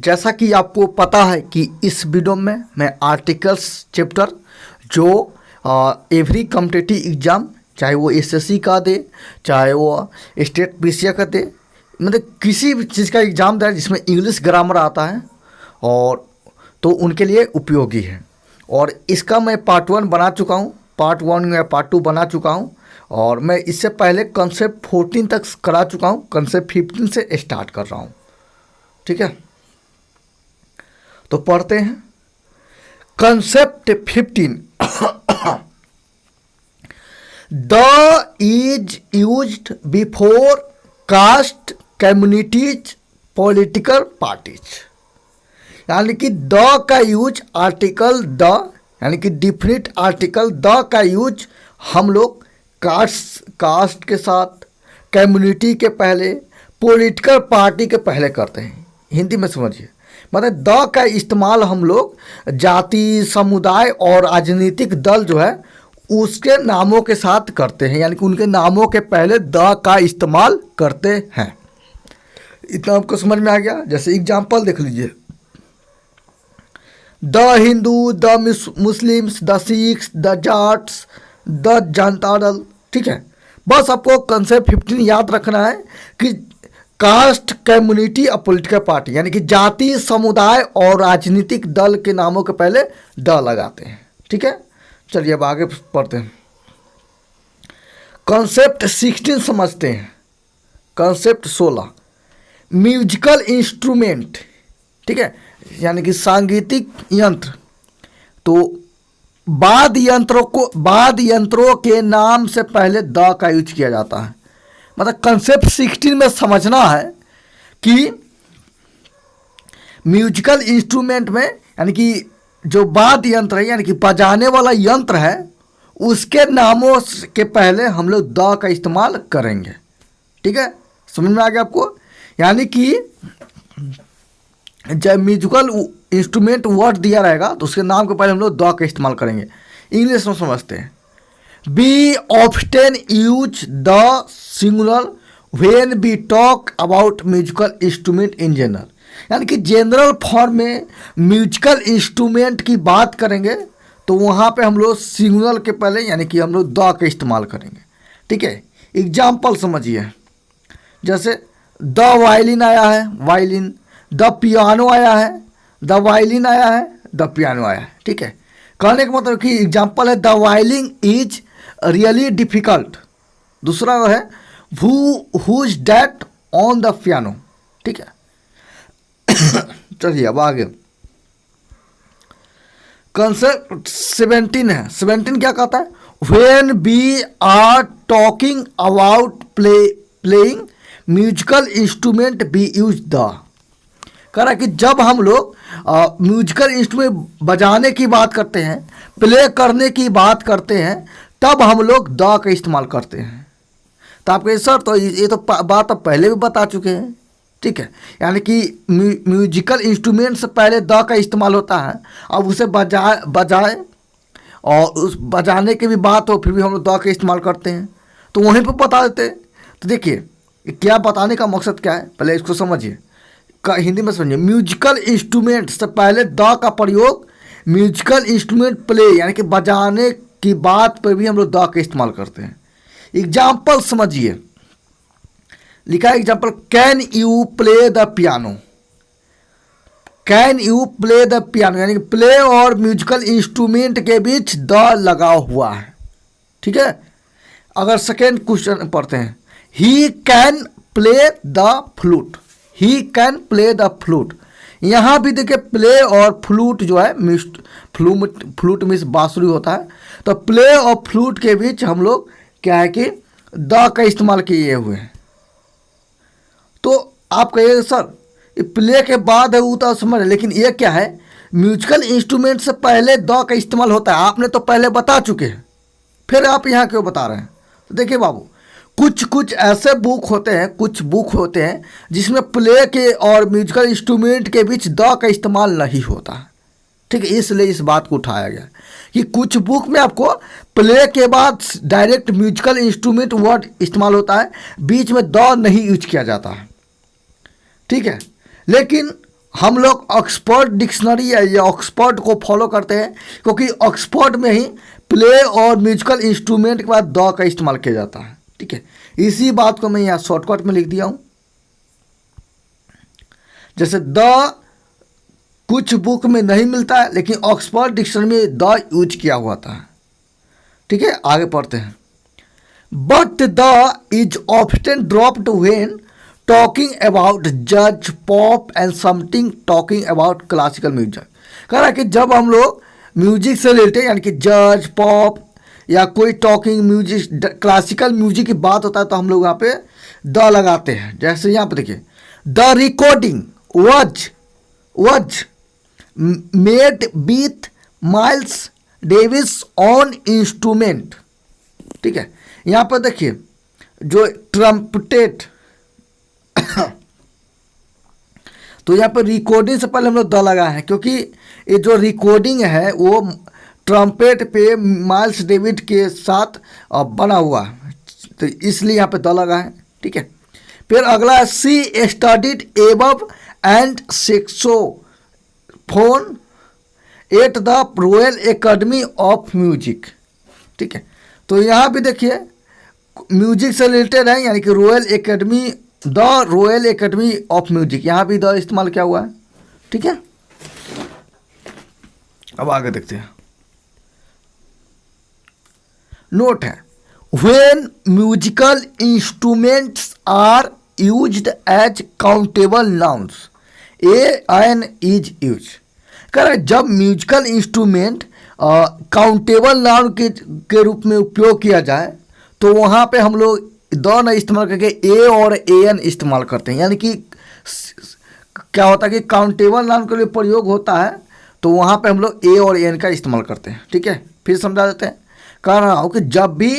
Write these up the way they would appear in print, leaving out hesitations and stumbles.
जैसा कि आपको पता है कि इस वीडियो में मैं आर्टिकल्स चैप्टर जो एवरी कॉम्पिटिटिव एग्ज़ाम चाहे वो एसएससी का दे चाहे वो स्टेट पीसीए का दे, मतलब किसी भी चीज़ का एग्ज़ाम दे जिसमें इंग्लिश ग्रामर आता है और तो उनके लिए उपयोगी है। और इसका मैं पार्ट 1 बना चुका हूँ, पार्ट 1 या पार्ट 2 बना चुका हूँ और मैं इससे पहले कंसेप्ट 14 तक करा चुका हूँ, कंसेप्ट 15 से स्टार्ट कर रहा हूँ। ठीक है, तो पढ़ते हैं concept 15। The is used before cast communities political parties, यानी कि द का यूज आर्टिकल द यानी कि डिफिनिट आर्टिकल द का यूज हम लोग कास्ट के साथ, कम्युनिटी के पहले, पॉलिटिकल पार्टी के पहले करते हैं। हिंदी में समझिए, मतलब द का इस्तेमाल हम लोग जाति, समुदाय और राजनीतिक दल जो है उसके नामों के साथ करते हैं, यानी कि उनके नामों के पहले द का इस्तेमाल करते हैं। इतना आपको समझ में आ गया। जैसे एग्जाम्पल देख लीजिए, the Hindu, the Muslims, the Sikhs, the Jats, the Janata Dal. ठीक है, बस आपको कंसेप्ट 15 याद रखना है कि कास्ट, कम्युनिटी और पॉलिटिकल पार्टी यानी कि जाति, समुदाय और राजनीतिक दल के नामों के पहले द लगाते हैं। ठीक है, चलिए अब आगे पढ़ते हैं। कॉन्सेप्ट 16 समझते हैं। कॉन्सेप्ट 16 म्यूजिकल इंस्ट्रूमेंट, ठीक है, यानी कि सांगीतिक यंत्र। तो वाद्य यंत्रों के नाम से पहले द का यूज किया जाता है। मतलब कंसेप्ट 16 में समझना है कि म्यूजिकल इंस्ट्रूमेंट में यानी कि जो वाद्य यंत्र है यानी कि बजाने वाला यंत्र है उसके नामों के पहले हम लोग द का इस्तेमाल करेंगे। ठीक है, समझ में आ गया आपको। यानी कि जब म्यूजिकल इंस्ट्रूमेंट वर्ड दिया रहेगा तो उसके नाम के पहले हम लोग द का इस्तेमाल करेंगे। इंग्लिश में समझते हैं। We often use the singular when we talk about musical instrument in general, यानी कि जनरल फॉर्म में म्यूजिकल इंस्ट्रूमेंट की बात करेंगे तो वहाँ पे हम लोग सिंगुलर के पहले यानी कि हम लोग द का इस्तेमाल करेंगे। ठीक है, एग्जाम्पल समझिए। जैसे द वायलिन आया है, वायलिन, द पियानो आया है, द वायलिन आया है, द पियानो आया है। ठीक है, कहने का मतलब कि एग्जाम्पल है the violin is really difficult. दूसरा है who is that on the piano. ठीक है, चलिए अब आगे कंसेप्ट 17 है। 17 क्या कहता है? When we are talking about playing musical instrument we use the. कह रहा है कि जब हम लोग म्यूजिकल इंस्ट्रूमेंट बजाने की बात करते हैं, प्ले करने की बात करते हैं, तब हम लोग द का इस्तेमाल करते हैं। तो आप कहें सर तो ये तो बात आप पहले भी बता चुके हैं। ठीक है, यानी कि म्यूजिकल इंस्ट्रूमेंट से पहले द का इस्तेमाल होता है। अब उसे बजाए और उस बजाने की भी बात हो फिर भी हम लोग द का इस्तेमाल करते हैं, तो वहीं पर बता देते हैं। तो देखिए क्या बताने का मकसद क्या है, पहले इसको समझिए। हिंदी में समझिए, म्यूजिकल इंस्ट्रूमेंट से पहले द का प्रयोग म्यूजिकल इंस्ट्रूमेंट प्ले यानी कि बजाने की बात पर भी हम लोग द का इस्तेमाल करते हैं। एग्जाम्पल समझिए, लिखा है example, can you play the piano. Can you play the piano यानी कि प्ले और म्यूजिकल इंस्ट्रूमेंट के बीच द लगा हुआ है। ठीक है, अगर सेकेंड क्वेश्चन पढ़ते हैं, he can play the flute. He can play the flute. यहाँ भी देखिए प्ले और फ्लूट जो है फ्लूट मीन्स बांसुरी होता है, तो प्ले और फ्लूट के बीच हम लोग क्या है कि द का इस्तेमाल किए हुए हैं। तो आप कहिए सर ये प्ले के बाद है वो तो समझ, लेकिन ये क्या है, म्यूजिकल इंस्ट्रूमेंट से पहले द का इस्तेमाल होता है। आपने तो पहले बता चुके हैं, फिर आप यहाँ क्यों बता रहे हैं? तो देखिए बाबू, कुछ ऐसे बुक होते हैं जिसमें प्ले के और म्यूजिकल इंस्ट्रूमेंट के बीच द का इस्तेमाल नहीं होता है। ठीक है, इसलिए इस बात को उठाया गया कि कुछ बुक में आपको प्ले के बाद डायरेक्ट म्यूजिकल इंस्ट्रूमेंट वर्ड इस्तेमाल होता है, बीच में द नहीं यूज किया जाता है। ठीक है, लेकिन हम लोग ऑक्सफोर्ड डिक्शनरी या ऑक्सफोर्ड को फॉलो करते हैं, क्योंकि ऑक्सफोर्ड में ही प्ले और म्यूजिकल इंस्ट्रूमेंट के बाद द का इस्तेमाल किया जाता है। ठीक है, इसी बात को मैं यहाँ शॉर्टकट में लिख दिया हूँ। जैसे द कुछ बुक में नहीं मिलता है, लेकिन ऑक्सफोर्ड डिक्शनरी में द यूज किया हुआ था। ठीक है, आगे पढ़ते हैं। But the is often dropped when talking about jazz pop and something talking about classical music. कह रहा है कि जब हम लोग म्यूजिक से रिलेटेड यानी कि जज पॉप या कोई टॉकिंग म्यूजिक क्लासिकल म्यूजिक की बात होता है तो हम लोग यहाँ पे द लगाते हैं। जैसे यहाँ पे देखिए, the recording was made with miles Davis on instrument. ठीक है, यहाँ पर देखिए जो ट्रम्पटेट तो यहाँ पर रिकॉर्डिंग से पहले हम लोग द लगाए हैं, क्योंकि ये जो रिकॉर्डिंग है वो ट्रम्पेट पे माइल्स डेविड के साथ बना हुआ है, तो इसलिए यहाँ पे द लगा है। ठीक है, फिर अगला, she studied oboe and saxophone at the Royal Academy of music. ठीक है, तो यहाँ भी देखिए म्यूजिक से रिलेटेड है, यानी कि royal academy, the Royal Academy of music, यहाँ भी द इस्तेमाल किया हुआ है। ठीक है, अब आगे देखते हैं। नोट है, when musical instruments are used as countable nouns, an is use. कह रहा है जब म्यूजिकल इंस्ट्रूमेंट काउंटेबल नाउन के रूप में उपयोग किया जाए तो वहाँ पे हम लोग द न इस्तेमाल करके ए और एन इस्तेमाल करते हैं। यानी कि क्या होता है कि काउंटेबल नाउन के लिए प्रयोग होता है तो वहाँ पे हम लोग ए और एन का इस्तेमाल करते हैं। ठीक है, फिर समझा देते हैं। कह रहा हूँ कि जब भी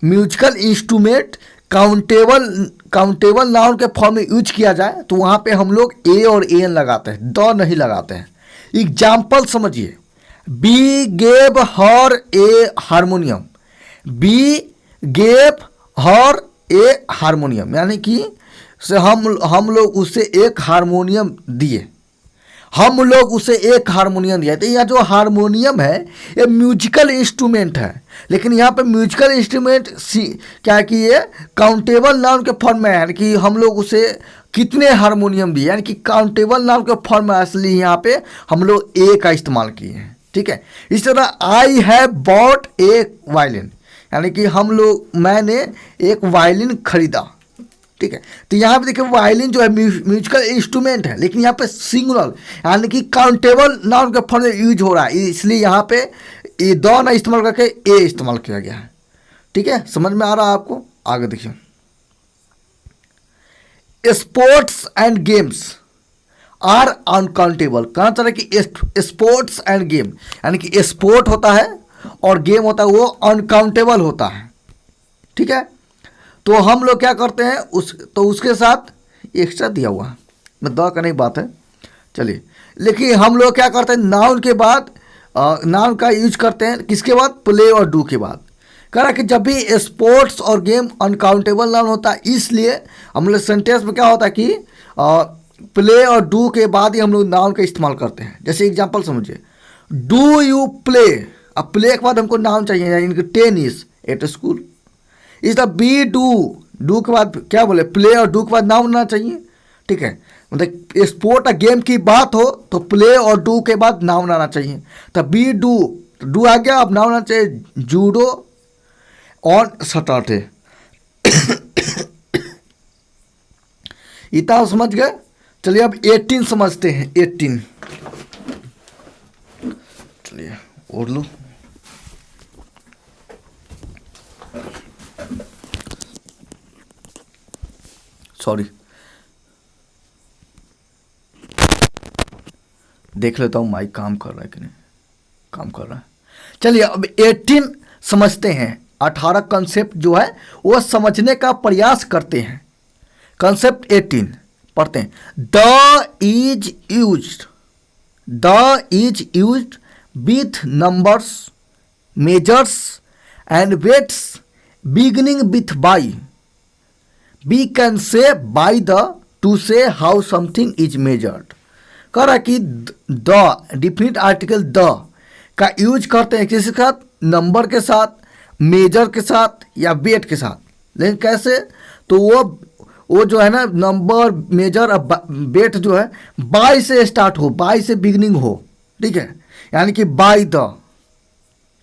म्यूजिकल इंस्ट्रूमेंट काउंटेबल नाउन के फॉर्म में यूज किया जाए तो वहाँ पे हम लोग ए और एन लगाते हैं, द नहीं लगाते हैं। एग्जाम्पल समझिए, बी गेव हर ए हारमोनियम, बी गेव हर ए हारमोनियम, यानी कि से हम लोग उसे एक हारमोनियम दिए, हम लोग उसे एक हारमोनियम दिया। तो यह जो हारमोनियम है ये म्यूजिकल इंस्ट्रूमेंट है, लेकिन यहाँ पे म्यूजिकल इंस्ट्रूमेंट क्या कि ये काउंटेबल नाउन के फॉर्म में है, यानी कि हम लोग उसे कितने हारमोनियम दिए, यानी कि काउंटेबल नाउन के फॉर्म में, इसलिए यहाँ पे हम लोग ए का इस्तेमाल किए हैं। ठीक है, इस तरह I have bought A violin, यानी कि मैंने एक वायलिन खरीदा। ठीक है, तो यहाँ पे देखिए वायलिन जो है म्यूजिकल इंस्ट्रूमेंट है, लेकिन यहाँ पे सिंगुलर यानी कि काउंटेबल नाउन के फॉर्म में यूज हो रहा है, इसलिए यहाँ पे ये द ना इस्तेमाल करके ए इस्तेमाल किया गया है। ठीक है, समझ में आ रहा है आपको? आगे देखिए, sports and games are uncountable. कहाँ तरह की स्पोर्ट्स एंड गेम, यानी कि स्पोर्ट होता है और गेम होता है वो अनकाउंटेबल होता है। ठीक है, तो हम लोग क्या करते हैं उसके साथ एक्स्ट्रा दिया हुआ है, मैं द करने की बात है, चलिए। लेकिन हम लोग क्या करते हैं, नाउन के बाद नाउन का यूज करते हैं, किसके बाद? प्ले और डू के बाद। कह रहा कि जब भी स्पोर्ट्स और गेम अनकाउंटेबल नाउन होता है, इसलिए हम लोग सेंटेंस में क्या होता है कि प्ले और डू के बाद ही हम लोग नाउन का इस्तेमाल करते हैं। जैसे एग्जांपल समझिए, डू यू प्ले, अब प्ले के बाद हमको नाउन चाहिए, यानी टेनिस एट स्कूल। इस द बी डू के बाद क्या बोले, प्ले और डू के बाद नाउन होना चाहिए। ठीक है, मतलब स्पोर्ट और गेम की बात हो तो प्ले और डू के बाद नाउन आना चाहिए। तो बी डू आ गया, अब नाउन आना चाहिए, जूडो ऑन सैटरडे। इतना समझ गए? चलिए अब 18 समझते हैं। 18 चलिए और लो, सॉरी, देख लेता हूँ माइक काम कर रहा है कि नहीं। काम कर रहा है। चलिए अब 18 समझते हैं। 18 कंसेप्ट जो है वो समझने का प्रयास करते हैं। कंसेप्ट 18 पढ़ते हैं। The is used with numbers, measures and weights beginning with by. We can say by the to say how something is measured। कह रहा है कि द डिफिनिट आर्टिकल द का यूज करते हैं किसके साथ, नंबर के साथ, मेजर के साथ या वेट के साथ। लेकिन कैसे, तो वो जो है ना नंबर, मेजर और वेट जो है बाय से स्टार्ट हो, बाय से बिगिनिंग हो, ठीक है, यानी कि बाय द,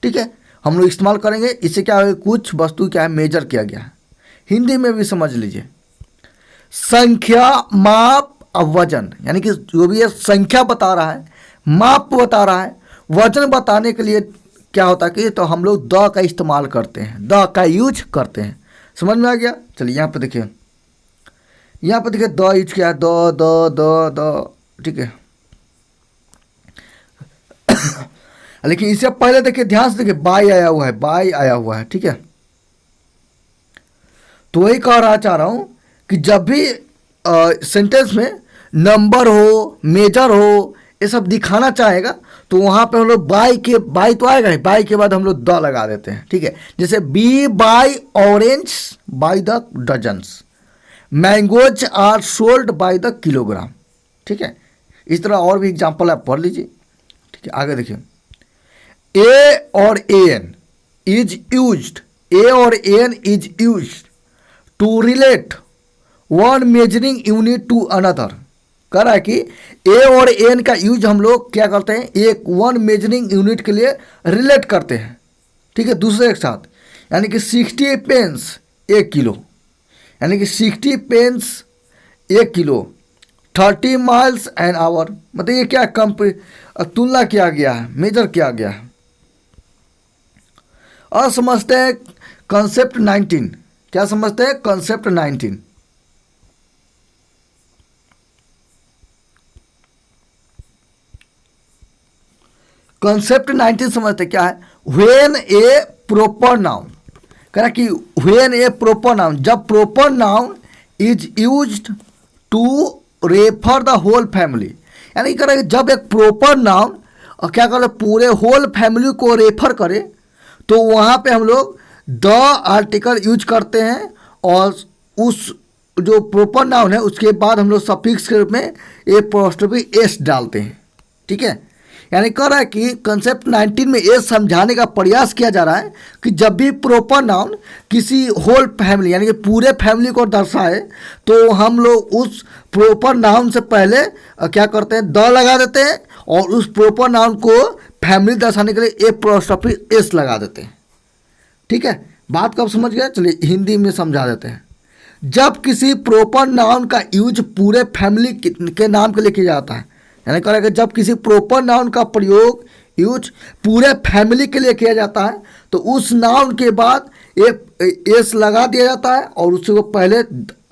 ठीक है, हम लोग इस्तेमाल करेंगे। इससे क्या है, कुछ वस्तु क्या है मेजर किया गया है। हिंदी में भी समझ लीजिए, संख्या, माप और वजन, यानी कि जो भी ये संख्या बता रहा है, माप बता रहा है, वजन बताने के लिए क्या होता है कि तो हम लोग द का इस्तेमाल करते हैं, द का यूज करते हैं। समझ में आ गया। चलिए यहाँ पे देखिए, यहाँ पे देखिए द यूज किया है, द द द द, ठीक है। लेकिन इससे पहले देखिए, ध्यान से देखिए, बाय आया हुआ है, बाय आया हुआ है, ठीक है। तो वही कह रहा चाह रहा हूँ कि जब भी सेंटेंस में नंबर हो, मेजर हो, ये सब दिखाना चाहेगा तो वहाँ पे हम लोग बाय तो आएगा ही, बाय के बाद हम लोग द लगा देते हैं, ठीक है। जैसे we buy orange by the dozens, mangoes are sold by the kilogram, ठीक है। इस तरह और भी एग्जाम्पल आप पढ़ लीजिए, ठीक है। आगे देखिए, ए और एन इज यूज्ड, ए और an is used to relate one measuring unit to another. कह रहा है कि ए और एन का यूज हम लोग क्या करते हैं, एक वन मेजरिंग यूनिट के लिए रिलेट करते हैं, ठीक है, दूसरे के साथ। यानी कि 60 पेंस 1 किलो, यानी कि 60 pence 1 kilo, 30 miles an hour, मतलब ये क्या तुलना किया गया है, मेजर किया गया है। और समझते हैं कंसेप्ट 19, क्या समझते हैं कंसेप्ट 19। कंसेप्ट 19 समझते क्या है, व्हेन ए प्रॉपर नाउन, कह रहा कि व्हेन ए प्रॉपर नाउन, जब proper noun is used to refer the whole family, यानी कह रहा है जब एक प्रॉपर नाउन क्या करे, पूरे होल फैमिली को रेफर करे, तो वहाँ पे हम लोग द आर्टिकल यूज करते हैं और उस जो प्रॉपर नाउन है उसके बाद हम लोग सफिक्स के रूप में ए एपोस्ट्रोफी एस डालते हैं, ठीक है। यानी कह रहा है कि कंसेप्ट 19 में ये समझाने का प्रयास किया जा रहा है कि जब भी प्रॉपर नाउन किसी होल फैमिली यानी कि पूरे फैमिली को दर्शाए तो हम लोग उस प्रॉपर नाउन से पहले क्या करते हैं, द लगा देते हैं और उस प्रॉपर नाउन को फैमिली दर्शाने के लिए एपोस्ट्रोफी एस लगा देते हैं, ठीक है। बात कब समझ गया, चलिए हिंदी में समझा देते हैं। जब किसी प्रॉपर नाउन का यूज पूरे फैमिली के नाम के लिए किया जाता है, यानी कह रहा है कि जब किसी प्रॉपर नाउन का प्रयोग यूज पूरे फैमिली के लिए किया जाता है तो उस नाउन के बाद एस लगा दिया जाता है और उसको पहले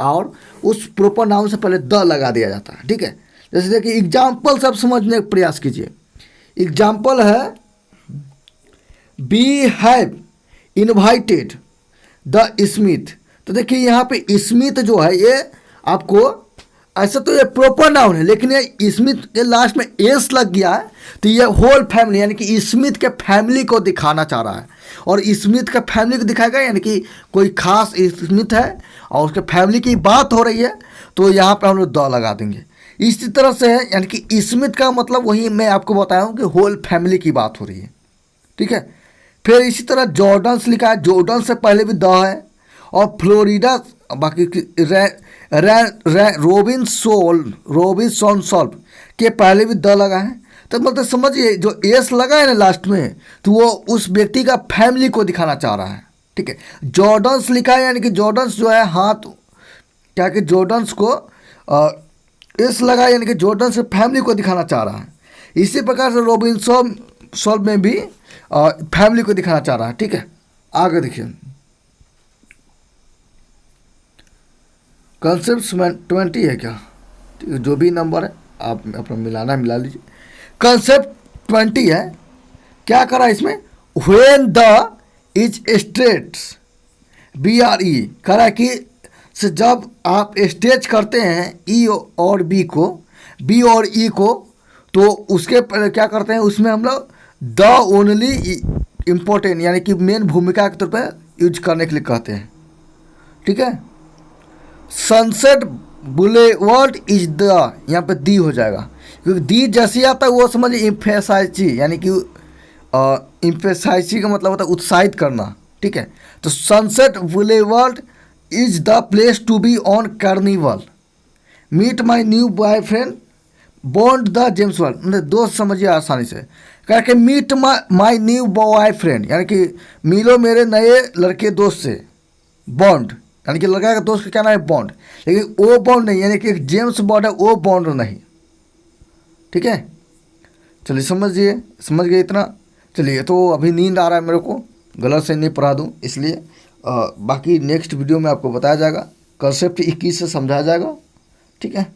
और उस प्रॉपर नाउन से पहले द लगा दिया जाता है, ठीक है। जैसे देखिए एग्जाम्पल सब समझने का प्रयास कीजिए। एग्जाम्पल है, we have invited the Smith. तो देखिए यहाँ पे स्मिथ जो है ये आपको, ऐसा तो ये प्रॉपर नाउन है लेकिन ये स्मिथ के लास्ट में एस लग गया है तो ये होल फैमिली यानी कि स्मिथ के फैमिली को दिखाना चाह रहा है और स्मिथ के फैमिली को दिखाएगा, यानी कि कोई खास स्मिथ है और उसके फैमिली की बात हो रही है तो यहाँ पे हम लोग द लगा देंगे। इसी तरह से है, यानी कि स्मिथ का मतलब वही मैं आपको बताया हूँ कि होल फैमिली की बात हो रही है, ठीक है। फिर इसी तरह जॉर्डन्स लिखा है, जॉर्डन से पहले भी द है और फ्लोरिडा बाकी रोबिन्सन सॉल्व के पहले भी द लगा है। तो मतलब समझिए जो एस लगा है ना लास्ट में तो वो उस व्यक्ति का फैमिली को दिखाना चाह रहा है, ठीक है। जॉर्डन्स लिखा है यानी कि जॉर्डन्स जो है हाथ क्या कि जॉर्डन्स को एस लगा यानी कि जॉर्डन्स के फैमिली को दिखाना चाह रहा है। इसी प्रकार से रोबिन्सन सॉल्व में भी फैमिली को दिखाना चाह रहा है, ठीक है। आगे देखिए कंसेप्ट 20 है क्या, जो भी नंबर है आप अपना मिलाना मिला लीजिए। कंसेप्ट 20 है, क्या करा इसमें, when the is straits BRE करा कि से जब आप स्टेज करते हैं ई और बी को, बी और ई को, तो उसके क्या करते हैं उसमें हम लोग द ओनली इम्पोर्टेंट यानी कि मेन भूमिका के तौर पर यूज करने के लिए कहते हैं, ठीक है। सनसेट बुलेवर्ड इज द, यहाँ पे दी हो जाएगा क्योंकि दी जैसी आता है वो समझ इम्फेसाइची, यानी कि इम्फेसाइची का मतलब होता है उत्साहित करना, ठीक है। तो Sunset Boulevard is the place to be on carnival, meet my new boyfriend bond the gems world, मतलब दोस्त समझिए आसानी से। कह के मीट माई न्यू बॉयफ्रेंड यानी कि मिलो मेरे नए लड़के दोस्त से, बॉन्ड यानी कि लड़का का दोस्त का क्या नाम है बॉन्ड, लेकिन वो बॉन्ड नहीं, यानी कि एक जेम्स बॉन्ड है वो बॉन्ड नहीं, ठीक है। चलिए समझ गए इतना। चलिए तो अभी नींद आ रहा है मेरे को, गलत से नहीं पढ़ा दूँ इसलिए बाकी नेक्स्ट वीडियो में आपको बताया जाएगा, कंसेप्ट 21 से समझाया जाएगा, ठीक है।